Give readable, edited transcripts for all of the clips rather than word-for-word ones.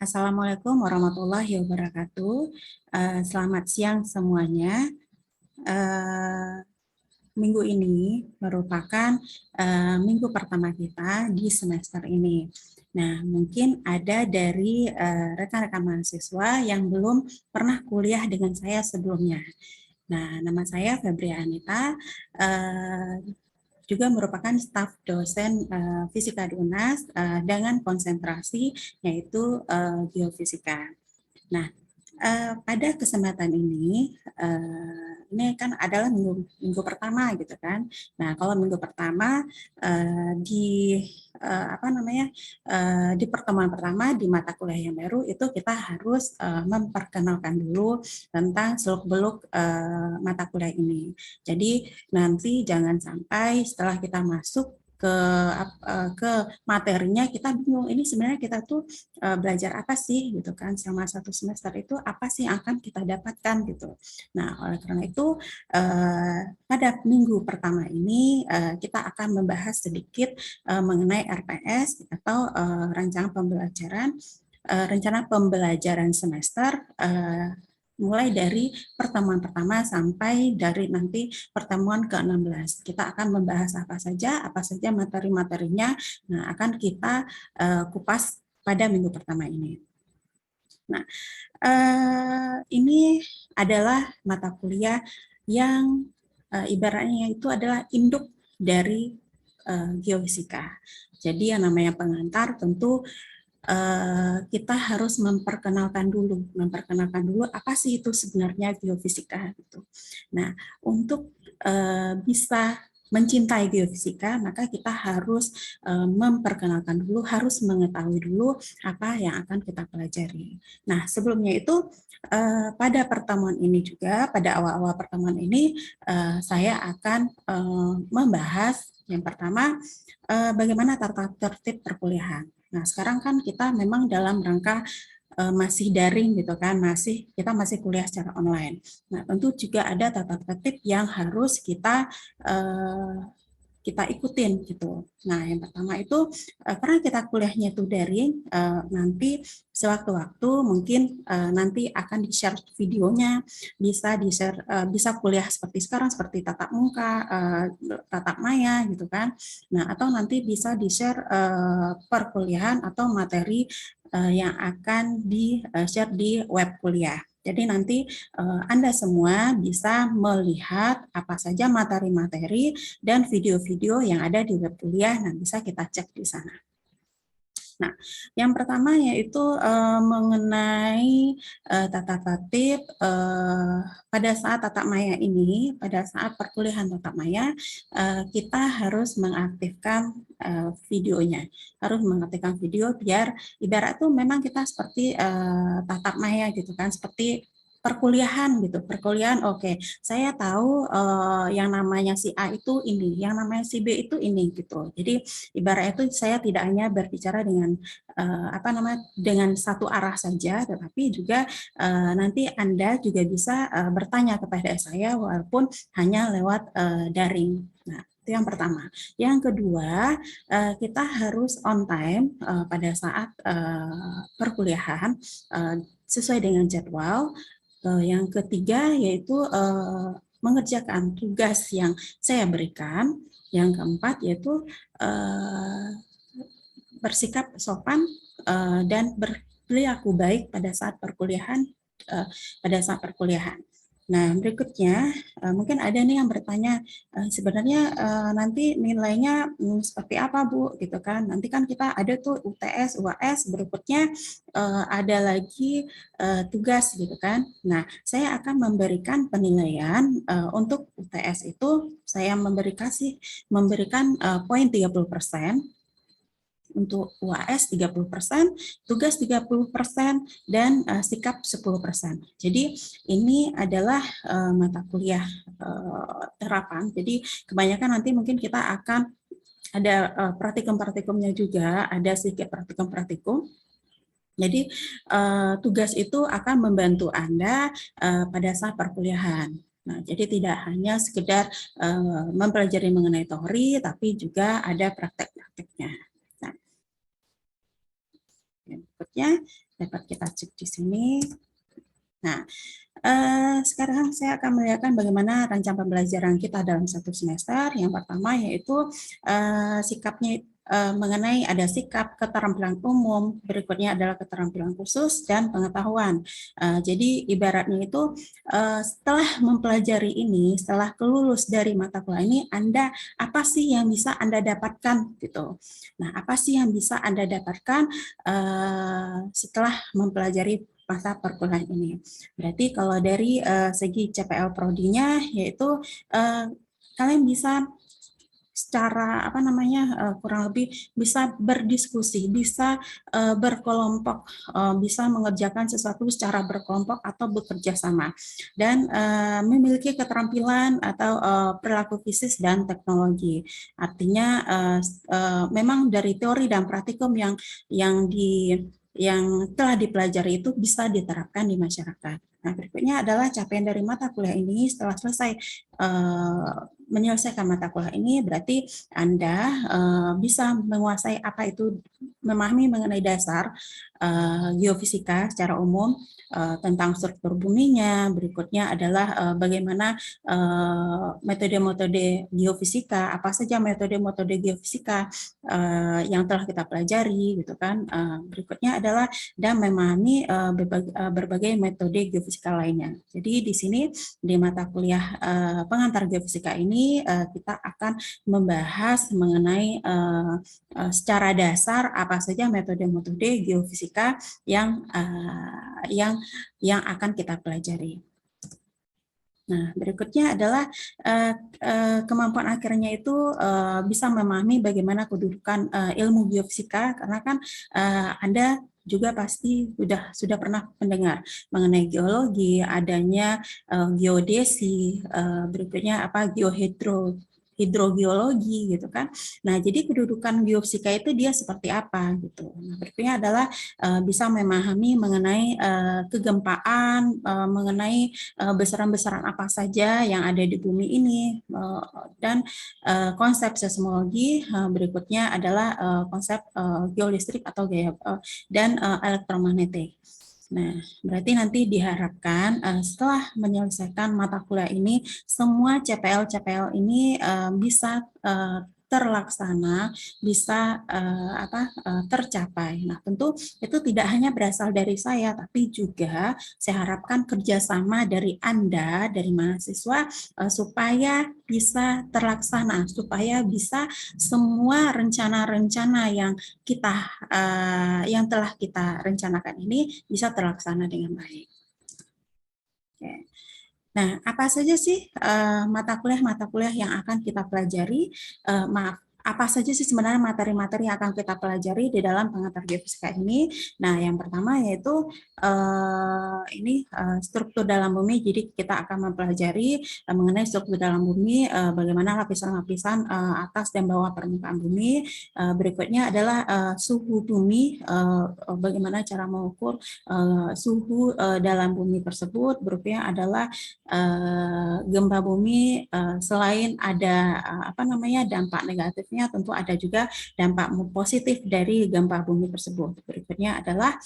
Assalamualaikum warahmatullahi wabarakatuh. Selamat siang semuanya. Minggu ini merupakan minggu pertama kita di semester ini. Nah, mungkin ada dari rekan-rekan mahasiswa yang belum pernah kuliah dengan saya sebelumnya. Nah, nama saya Febria Anita, juga merupakan staf dosen fisika di UNAS dengan konsentrasi yaitu geofisika. Nah, pada kesempatan ini kan adalah minggu pertama gitu kan. Nah, kalau minggu pertama di pertemuan pertama di mata kuliah yang baru itu kita harus memperkenalkan dulu tentang seluk-beluk mata kuliah ini. Jadi nanti jangan sampai setelah kita masuk ke materinya kita bingung ini sebenarnya kita tuh belajar apa sih gitu kan selama satu semester itu apa sih yang akan kita dapatkan gitu. Nah, oleh karena itu pada minggu pertama ini kita akan membahas sedikit mengenai RPS atau rencana pembelajaran semester mulai dari pertemuan pertama sampai dari nanti pertemuan ke-16. Kita akan membahas apa saja materi-materinya, nah akan kita kupas pada minggu pertama ini. Nah, ini adalah mata kuliah yang ibaratnya itu adalah induk dari geofisika. Jadi yang namanya pengantar tentu kita harus memperkenalkan dulu apa sih itu sebenarnya geofisika gitu. Nah, untuk bisa mencintai geofisika, maka kita harus memperkenalkan dulu, harus mengetahui dulu apa yang akan kita pelajari. Nah, sebelumnya itu pada pertemuan ini juga, pada awal-awal pertemuan ini, saya akan membahas yang pertama, bagaimana tata tertib perkuliahan. Nah, sekarang kan kita memang dalam rangka masih daring gitu kan, kita masih kuliah secara online. Nah, tentu juga ada tata tertib yang harus kita ikutin gitu. Nah, yang pertama itu karena kita kuliahnya itu daring, nanti sewaktu-waktu mungkin nanti akan di-share videonya, bisa kuliah seperti sekarang seperti tatap muka, tatap maya gitu kan. Nah, atau nanti bisa di-share perkuliahan atau materi yang akan di-share di web kuliah. Jadi nanti Anda semua bisa melihat apa saja materi-materi dan video-video yang ada di web kuliah, nah bisa kita cek di sana. Nah, yang pertama yaitu mengenai tata tertib pada saat tatap maya ini, pada saat perkuliahan tatap maya, kita harus mengaktifkan videonya, harus mengaktifkan video biar ibarat tuh memang kita seperti tatap maya gitu kan, seperti perkuliahan gitu, perkuliahan oke. Saya tahu yang namanya si A itu ini, yang namanya si B itu ini gitu. Jadi ibaratnya itu saya tidak hanya berbicara dengan dengan satu arah saja, tetapi juga nanti Anda juga bisa bertanya kepada saya walaupun hanya lewat daring. Nah, itu yang pertama. Yang kedua, kita harus on time pada saat perkuliahan sesuai dengan jadwal. Yang ketiga yaitu mengerjakan tugas yang saya berikan. Yang keempat yaitu bersikap sopan dan berperilaku baik pada saat perkuliahan. Nah, berikutnya mungkin ada nih yang bertanya sebenarnya nanti nilainya seperti apa Bu gitu kan. Nanti kan kita ada tuh UTS, UAS, berikutnya ada lagi tugas gitu kan. Nah, saya akan memberikan penilaian untuk UTS itu saya memberikan poin 30%. Untuk UAS 30%, tugas 30%, dan sikap 10%. Jadi ini adalah mata kuliah terapan. Jadi kebanyakan nanti mungkin kita akan ada praktikum-praktikumnya juga, ada sedikit praktikum-praktikum. Jadi tugas itu akan membantu Anda pada saat perkuliahan. Nah, jadi tidak hanya sekedar mempelajari mengenai teori, tapi juga ada praktek-prakteknya. Berikutnya, dapat kita cek di sini. Nah, sekarang saya akan melihatkan bagaimana rencana pembelajaran kita dalam satu semester. Yang pertama yaitu sikapnya mengenai ada sikap, keterampilan umum, berikutnya adalah keterampilan khusus dan pengetahuan. Jadi ibaratnya itu setelah mempelajari ini, setelah kelulus dari mata kuliah ini, Anda apa sih yang bisa Anda dapatkan gitu. Nah, apa sih yang bisa Anda dapatkan setelah mempelajari masa perkuliahan ini? Berarti kalau dari segi CPL Prodinya yaitu kalian bisa secara apa namanya kurang lebih bisa berdiskusi, bisa berkelompok, bisa mengerjakan sesuatu secara berkelompok atau bekerja sama, dan memiliki keterampilan atau perilaku fisik dan teknologi. Artinya memang dari teori dan praktikum yang telah dipelajari itu bisa diterapkan di masyarakat. Nah, berikutnya adalah capaian dari mata kuliah ini setelah selesai menyelesaikan mata kuliah ini, berarti Anda bisa menguasai apa itu, memahami mengenai dasar geofisika secara umum, tentang struktur buminya. Berikutnya adalah bagaimana metode-metode geofisika, apa saja metode-metode geofisika yang telah kita pelajari, gitu kan. Berikutnya adalah dan memahami berbagai metode geofisika lainnya. Jadi di sini di mata kuliah pengantar geofisika ini kita akan membahas mengenai secara dasar apa saja metode-metode geofisika yang akan kita pelajari. Nah, berikutnya adalah kemampuan akhirnya itu bisa memahami bagaimana kedudukan ilmu geofisika, karena kan Anda juga pasti sudah pernah mendengar mengenai geologi, adanya geodesi, berikutnya apa hidrogeologi gitu kan. Nah, jadi kedudukan geofisika itu dia seperti apa gitu. Nah, berikutnya adalah bisa memahami mengenai kegempaan, mengenai besaran-besaran apa saja yang ada di bumi ini, dan konsep seismologi. Berikutnya adalah konsep geolistrik atau dan elektromagnetik. Nah, berarti nanti diharapkan setelah menyelesaikan mata kuliah ini, semua CPL ini bisa terlaksana, bisa tercapai. Nah, tentu itu tidak hanya berasal dari saya, tapi juga saya harapkan kerjasama dari Anda, dari mahasiswa, supaya bisa terlaksana, supaya bisa semua rencana-rencana yang telah kita rencanakan ini bisa terlaksana dengan baik. Oke. Nah, apa saja sih mata kuliah yang akan kita pelajari? Apa saja sih sebenarnya materi-materi yang akan kita pelajari di dalam pengantar geofisika ini? Nah, yang pertama yaitu struktur dalam bumi. Jadi kita akan mempelajari mengenai struktur dalam bumi, bagaimana lapisan-lapisan atas dan bawah permukaan bumi. Berikutnya adalah suhu bumi, bagaimana cara mengukur suhu dalam bumi tersebut. Berikutnya adalah gempa bumi, selain ada dampak negatifnya, tentu ada juga dampak positif dari gempa bumi tersebut. Berikutnya adalah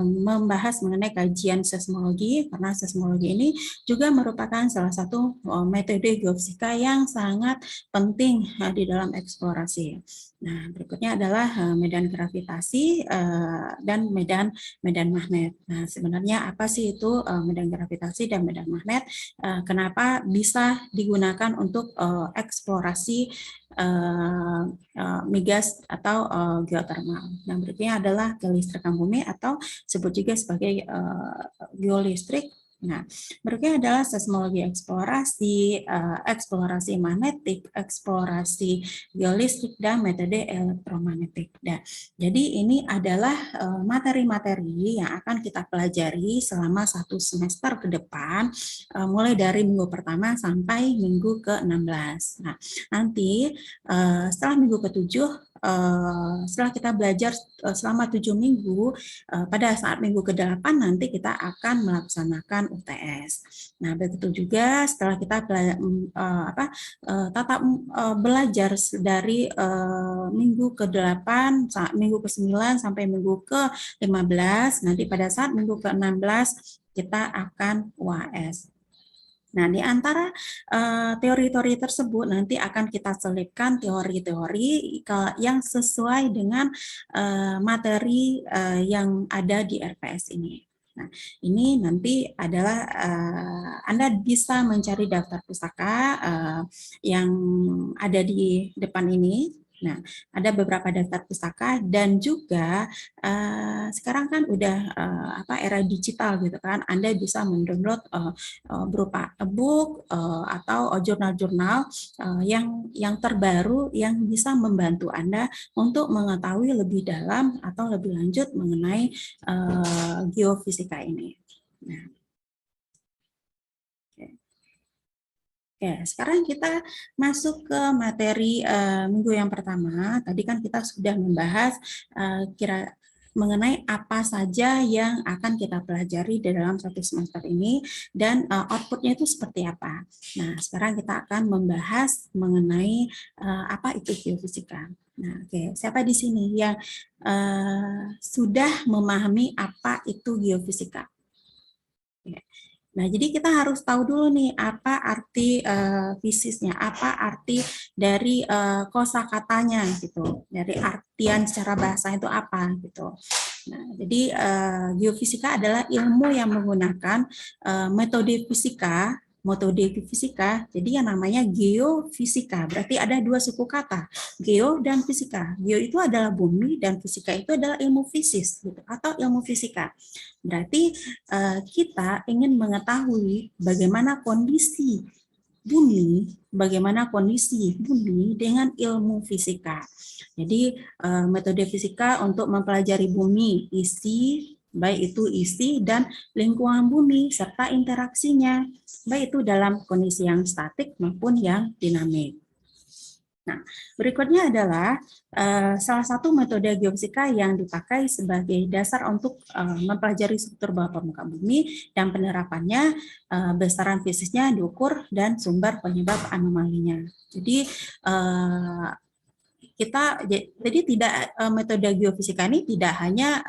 membahas mengenai kajian seismologi, karena seismologi ini juga merupakan salah satu metode geofisika yang sangat penting di dalam eksplorasi. Nah, berikutnya adalah medan gravitasi dan medan magnet. Nah, sebenarnya apa sih itu medan gravitasi dan medan magnet? Kenapa bisa digunakan untuk eksplorasi migas atau geotermal. Nah, berikutnya adalah kelistrikan bumi atau disebut juga sebagai geolistrik. Nah, berikutnya adalah seismologi eksplorasi, eksplorasi magnetik, eksplorasi geolistrik, dan metode elektromagnetik. Nah, jadi ini adalah materi-materi yang akan kita pelajari selama satu semester ke depan, mulai dari minggu pertama sampai minggu ke-16. Nah, nanti setelah minggu ke-7 setelah kita belajar selama 7 minggu, pada saat minggu ke-8 nanti kita akan melaksanakan UTS. Nah, begitu juga setelah kita tatap belajar dari minggu ke-8, minggu ke-9 sampai minggu ke-15, nanti pada saat minggu ke-16 kita akan UAS. Nah, di antara teori-teori tersebut nanti akan kita selipkan teori-teori yang sesuai dengan materi yang ada di RPS ini. Nah, ini nanti adalah Anda bisa mencari daftar pustaka yang ada di depan ini. Nah, ada beberapa daftar pustaka dan juga sekarang kan udah era digital gitu kan. Anda bisa mendownload berupa e-book atau jurnal-jurnal yang terbaru yang bisa membantu Anda untuk mengetahui lebih dalam atau lebih lanjut mengenai geofisika ini. Nah, oke, sekarang kita masuk ke materi minggu yang pertama. Tadi kan kita sudah membahas mengenai apa saja yang akan kita pelajari di dalam satu semester ini dan outputnya itu seperti apa. Nah, sekarang kita akan membahas mengenai apa itu geofisika. Nah, oke, siapa di sini yang sudah memahami apa itu geofisika? Oke. Nah, jadi kita harus tahu dulu nih apa arti fisisnya, apa arti dari kosakatanya gitu, dari artian secara bahasa itu apa gitu. Nah, jadi geofisika adalah ilmu yang menggunakan metode fisika. Jadi yang namanya geofisika, berarti ada dua suku kata, geo dan fisika. Geo itu adalah bumi dan fisika itu adalah ilmu fisis gitu, atau ilmu fisika. Berarti kita ingin mengetahui bagaimana kondisi bumi dengan ilmu fisika. Jadi metode fisika untuk mempelajari bumi, baik itu isi dan lingkungan bumi serta interaksinya, baik itu dalam kondisi yang statik maupun yang dinamik. Nah, berikutnya adalah salah satu metode geofisika yang dipakai sebagai dasar untuk mempelajari struktur bawah permukaan bumi dan penerapannya besaran fisisnya diukur dan sumber penyebab anomalinya. Jadi metode geofisika ini tidak hanya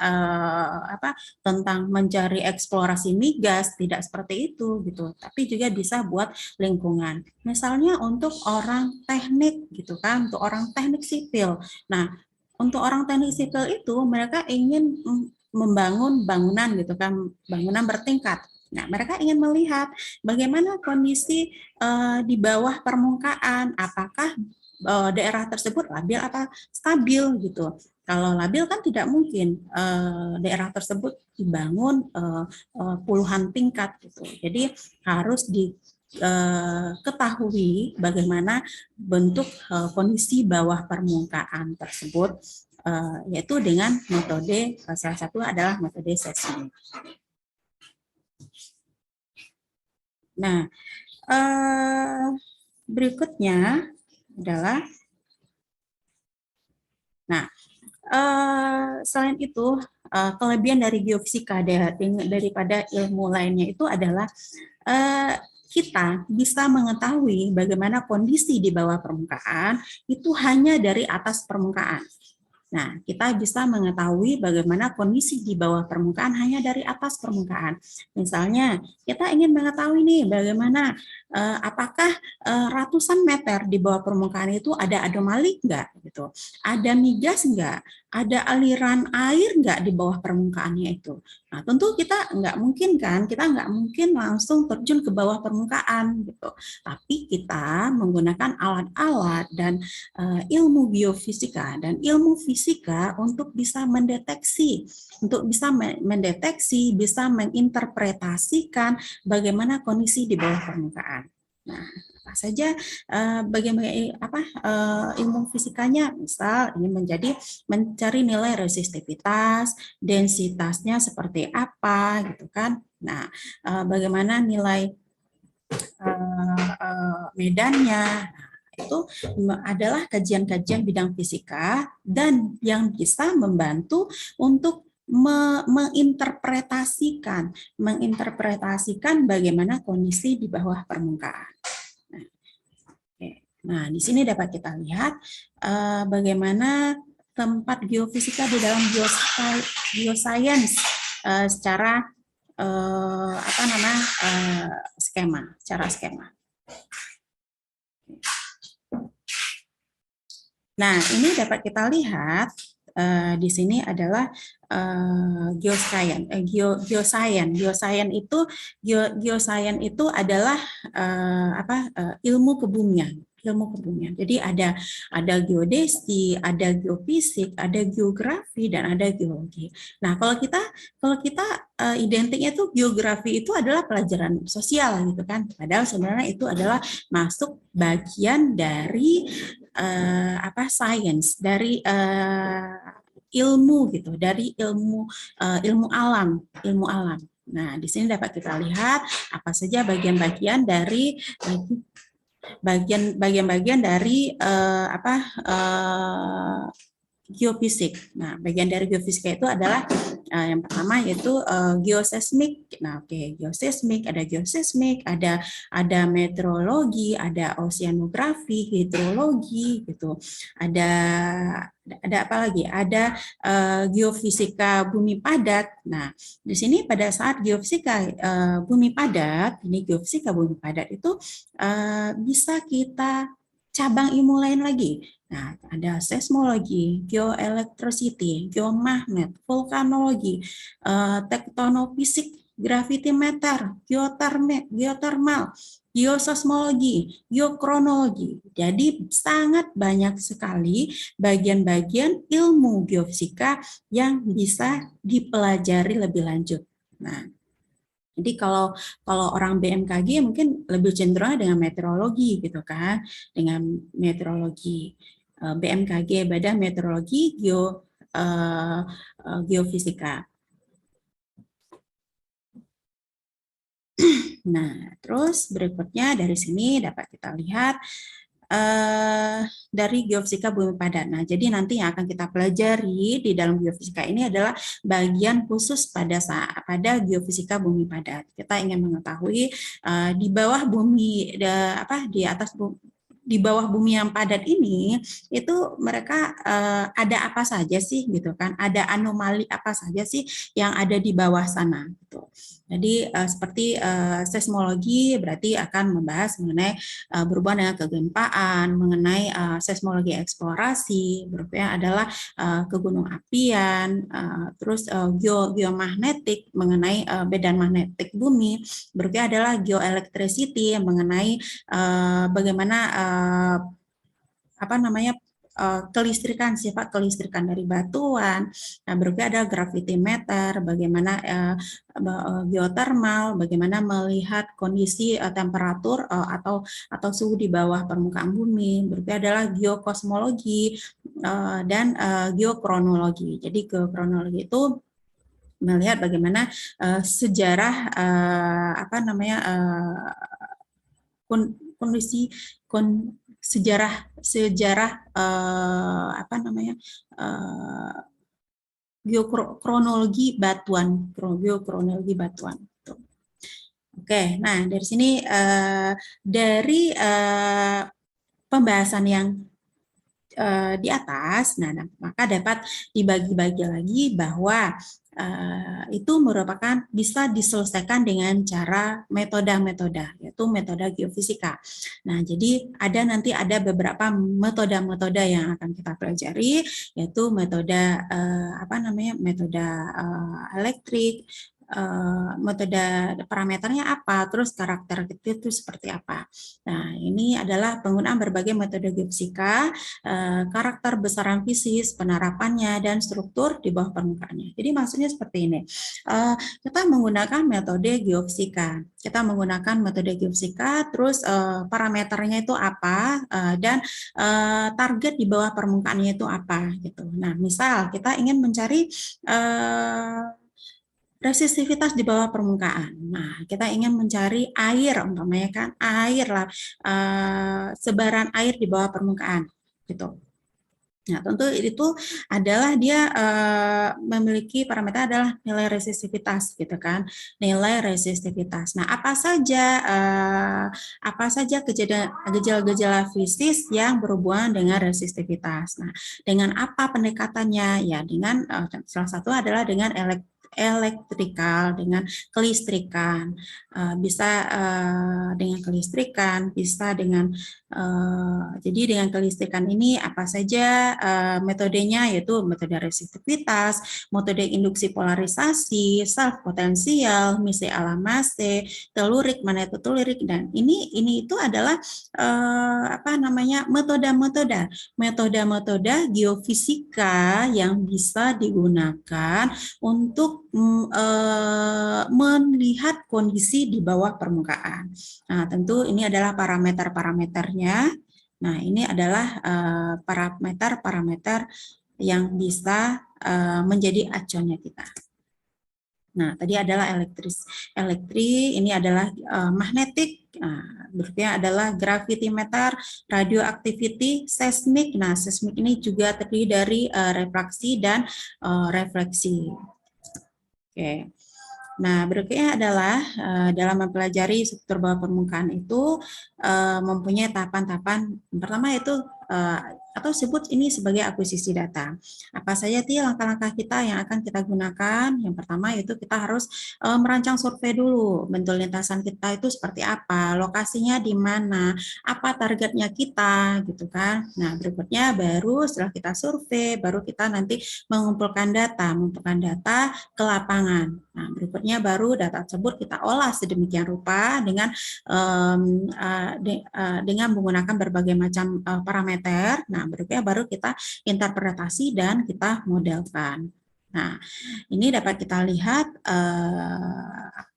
tentang mencari eksplorasi migas, tidak seperti itu gitu, tapi juga bisa buat lingkungan. Misalnya untuk orang teknik gitu kan, untuk orang teknik sipil. Nah, untuk orang teknik sipil itu mereka ingin membangun bangunan gitu kan, bangunan bertingkat. Nah, mereka ingin melihat bagaimana kondisi di bawah permukaan, apakah daerah tersebut labil atau stabil gitu. Kalau labil kan tidak mungkin daerah tersebut dibangun puluhan tingkat gitu. Jadi harus diketahui bagaimana bentuk kondisi bawah permukaan tersebut, yaitu dengan metode salah satu adalah metode seismik. Nah, berikutnya adalah, nah, selain itu kelebihan dari geofisika daripada ilmu lainnya itu adalah kita bisa mengetahui bagaimana kondisi di bawah permukaan itu hanya dari atas permukaan. Nah, kita bisa mengetahui bagaimana kondisi di bawah permukaan hanya dari atas permukaan. Misalnya, kita ingin mengetahui nih bagaimana apakah ratusan meter di bawah permukaan itu ada anomali enggak gitu. Ada migas enggak? Ada aliran air enggak di bawah permukaannya itu. Nah, tentu kita enggak mungkin kan, kita enggak mungkin langsung terjun ke bawah permukaan gitu. Tapi kita menggunakan alat-alat dan ilmu geofisika dan ilmu fisika untuk bisa mendeteksi, bisa menginterpretasikan bagaimana kondisi di bawah permukaan. Nah, apa saja bagaimana ilmu fisikanya? Misal ini mencari nilai resistivitas, densitasnya seperti apa gitu kan. Nah, bagaimana nilai medannya. Itu adalah kajian-kajian bidang fisika dan yang bisa membantu untuk menginterpretasikan bagaimana kondisi di bawah permukaan. Nah, nah, di sini dapat kita lihat bagaimana tempat geofisika di dalam geoscience secara secara skema. Nah, ini dapat kita lihat di sini adalah geoscience. Geoscience itu adalah ilmu kebumian. Jadi ada geodesi, ada geofisik, ada geografi, dan ada geologi. Nah, kalau kita identiknya itu geografi itu adalah pelajaran sosial gitu kan. Padahal sebenarnya itu adalah masuk bagian dari science, dari ilmu gitu, dari ilmu alam. Nah, di sini dapat kita lihat apa saja bagian-bagian dari geofisik. Nah, bagian dari geofisika itu adalah yang pertama yaitu geoseismik. Nah, geoseismik, ada meteorologi, ada oceanografi, hidrologi gitu. Ada apa lagi? Ada geofisika bumi padat. Nah, di sini pada saat geofisika bumi padat, itu bisa kita cabang ilmu lain lagi. Nah, ada seismologi, geoelectricity, geomagnet, vulkanologi, tektonofisik, gravitimeter, geothermal, geososmologi, geokronologi. Jadi sangat banyak sekali bagian-bagian ilmu geofisika yang bisa dipelajari lebih lanjut. Nah, jadi kalau orang BMKG mungkin lebih cenderung dengan meteorologi gitu kan, dengan meteorologi. BMKG, Badan Meteorologi Geofisika. Nah, terus berikutnya dari sini dapat kita lihat dari geofisika bumi padat. Nah, jadi nanti yang akan kita pelajari di dalam geofisika ini adalah bagian khusus pada geofisika bumi padat. Kita ingin mengetahui di bawah bumi, di bawah bumi yang padat ini itu mereka ada apa saja sih gitu kan, ada anomali apa saja sih yang ada di bawah sana gitu. Jadi seperti seismologi berarti akan membahas mengenai berhubungan dengan kegempaan, mengenai seismologi eksplorasi, berikutnya adalah ke gunung apian, terus geomagnetik mengenai medan magnetik bumi, berikutnya adalah geoelectricity yang mengenai bagaimana kelistrikan, sifat kelistrikan dari batuan. Nah, berikutnya ada gravitimeter, bagaimana geothermal, bagaimana melihat kondisi temperatur atau suhu di bawah permukaan bumi. Berikutnya adalah geokosmologi dan geokronologi. Jadi geokronologi itu melihat bagaimana sejarah kondisi sejarah geokronologi batuan, Oke, nah dari sini dari pembahasan yang di atas, nah maka dapat dibagi-bagi lagi bahwa itu merupakan bisa diselesaikan dengan cara metode-metode, yaitu metode geofisika. Nah, jadi nanti ada beberapa metode-metode yang akan kita pelajari, yaitu metode metode elektrik, metode parameternya apa, terus karakter itu seperti apa. Nah, ini adalah penggunaan berbagai metode geofisika, karakter besaran fisis, penerapannya, dan struktur di bawah permukaannya. Jadi maksudnya seperti ini, kita menggunakan metode geofisika, terus parameternya itu apa, dan target di bawah permukaannya itu apa, gitu. Nah, misal kita ingin mencari resistivitas di bawah permukaan. Nah, kita ingin mencari air, umpamanya kan air lah, sebaran air di bawah permukaan, gitu. Nah, tentu itu adalah dia memiliki parameter adalah nilai resistivitas, gitu kan? Nilai resistivitas. Nah, apa saja gejala-gejala fisik yang berhubungan dengan resistivitas. Nah, dengan apa pendekatannya? Ya, dengan salah satu adalah dengan elektrikal, dengan kelistrikan, bisa dengan kelistrikan, bisa dengan jadi dengan kelistrikan ini apa saja metodenya, yaitu metode resistivitas, metode induksi polarisasi, self potensial, misi alamase, telurik, magnetotelurik, dan ini itu adalah apa namanya metode geofisika yang bisa digunakan untuk melihat kondisi di bawah permukaan. Nah, tentu ini adalah parameter-parameternya. Nah, ini adalah parameter-parameter yang bisa menjadi acuannya kita. Nah, tadi adalah ini adalah magnetik, berikutnya adalah gravitimeter, radioactivity, seismik. Nah, seismik ini juga terdiri dari refraksi dan refleksi. Oke. Nah, berikutnya adalah dalam mempelajari struktur bawah permukaan itu mempunyai tahapan-tahapan. Pertama itu atau sebut ini sebagai akuisisi data. Apa saja sih langkah-langkah kita yang akan kita gunakan? Yang pertama itu kita harus merancang survei dulu. Bentuk lintasan kita itu seperti apa? Lokasinya di mana? Apa targetnya kita, gitu kan? Nah, berikutnya baru setelah kita survei, baru kita nanti mengumpulkan data ke lapangan. Nah, berikutnya baru data tersebut kita olah sedemikian rupa dengan menggunakan berbagai macam parameter. Nah, berikutnya baru kita interpretasi dan kita modelkan. Nah, ini dapat kita lihat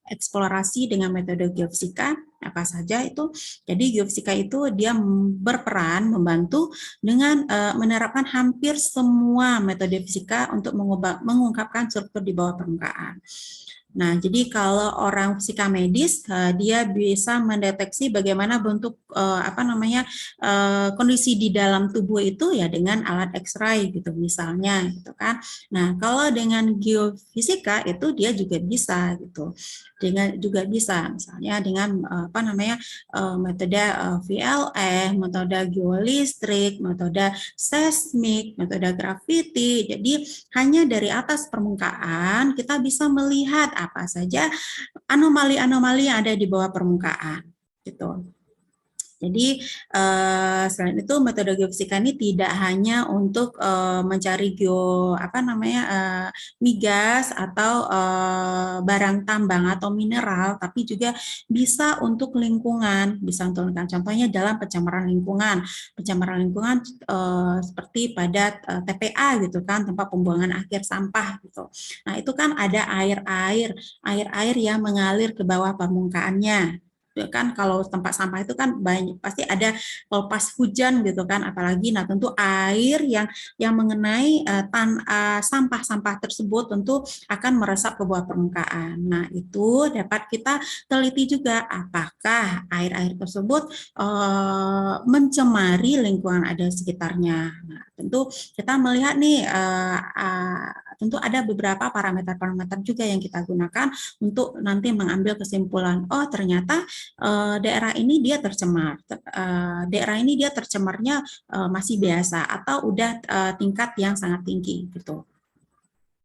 eksplorasi dengan metode geofisika apa saja itu. Jadi geofisika itu dia berperan membantu dengan menerapkan hampir semua metode fisika untuk mengungkapkan struktur di bawah permukaan. Nah, jadi kalau orang fisika medis dia bisa mendeteksi bagaimana bentuk kondisi di dalam tubuh itu ya dengan alat X-ray gitu misalnya gitu kan. Nah, kalau dengan geofisika itu dia juga bisa gitu. Juga bisa misalnya dengan metode VLE, metode geolistrik, metode seismik, metode graviti. Jadi hanya dari atas permukaan kita bisa melihat apa saja anomali-anomali yang ada di bawah permukaan gitu. Jadi selain itu metode geofisika ini tidak hanya untuk mencari migas atau barang tambang atau mineral, tapi juga bisa untuk lingkungan, bisa untuk lingkungan. Contohnya dalam pencemaran lingkungan seperti pada TPA gitu kan, tempat pembuangan akhir sampah gitu. Nah itu kan ada air yang mengalir ke bawah permukaannya. Kan kalau tempat sampah itu kan banyak pasti ada kalau pas hujan gitu kan, apalagi nah tentu air yang mengenai sampah-sampah tersebut tentu akan meresap ke bawah permukaan. Nah itu dapat kita teliti juga apakah air-air tersebut mencemari lingkungan ada sekitarnya. Nah tentu kita melihat nih tentu ada beberapa parameter-parameter juga yang kita gunakan untuk nanti mengambil kesimpulan, oh ternyata daerah ini dia tercemar, daerah ini dia tercemarnya masih biasa atau udah tingkat yang sangat tinggi gitu.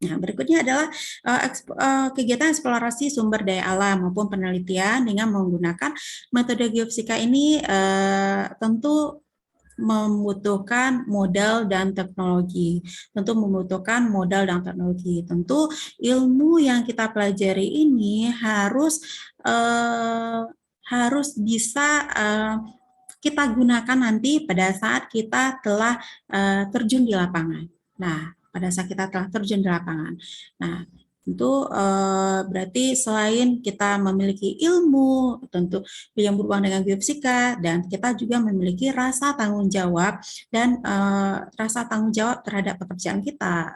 Nah, berikutnya adalah kegiatan eksplorasi sumber daya alam maupun penelitian dengan menggunakan metode geofisika ini tentu membutuhkan modal dan teknologi. Tentu membutuhkan modal dan teknologi. Tentu ilmu yang kita pelajari ini harus bisa kita gunakan nanti pada saat kita telah terjun di lapangan. Nah, pada saat kita telah terjun di lapangan. Nah, Tentu berarti selain kita memiliki ilmu tentu yang berhubungan dengan geofisika, dan kita juga memiliki rasa tanggung jawab dan rasa tanggung jawab terhadap pekerjaan kita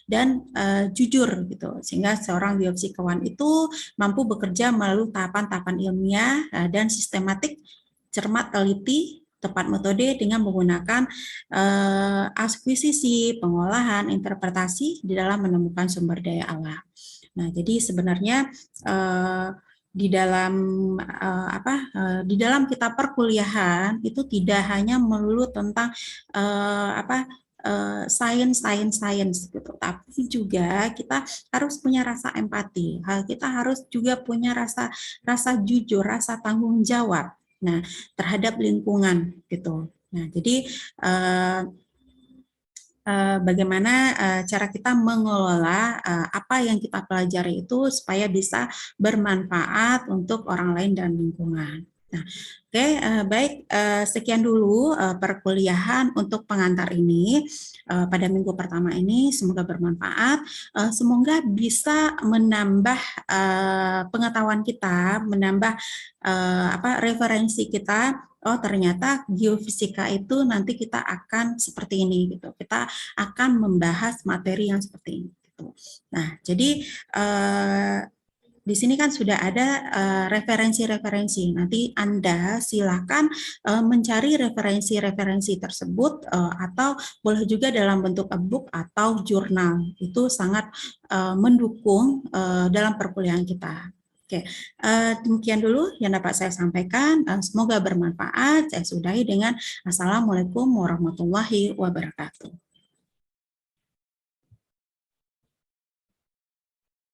dan jujur gitu, sehingga seorang geofisikawan itu mampu bekerja melalui tahapan-tahapan ilmiah dan sistematik, cermat, teliti, tepat metode dengan menggunakan akuisisi, pengolahan, interpretasi di dalam menemukan sumber daya alam. Nah, jadi sebenarnya di dalam di dalam kitab perkuliahan itu tidak hanya melulu tentang sains gitu, tapi juga kita harus punya rasa empati. Kita harus juga punya rasa jujur, rasa tanggung jawab. Nah, terhadap lingkungan gitu. Nah, jadi bagaimana cara kita mengelola apa yang kita pelajari itu supaya bisa bermanfaat untuk orang lain dan lingkungan. Nah, oke, baik, sekian dulu perkuliahan untuk pengantar ini pada minggu pertama ini. Semoga bermanfaat, semoga bisa menambah pengetahuan kita, menambah referensi kita. Oh, ternyata geofisika itu nanti kita akan seperti ini gitu. Kita akan membahas materi yang seperti ini gitu. Nah, jadi di sini kan sudah ada referensi-referensi. Nanti Anda silakan mencari referensi-referensi tersebut atau boleh juga dalam bentuk e-book atau jurnal. Itu sangat mendukung dalam perkuliahan kita. Oke, demikian dulu yang dapat saya sampaikan. Semoga bermanfaat. Saya sudahi dengan Assalamualaikum warahmatullahi wabarakatuh.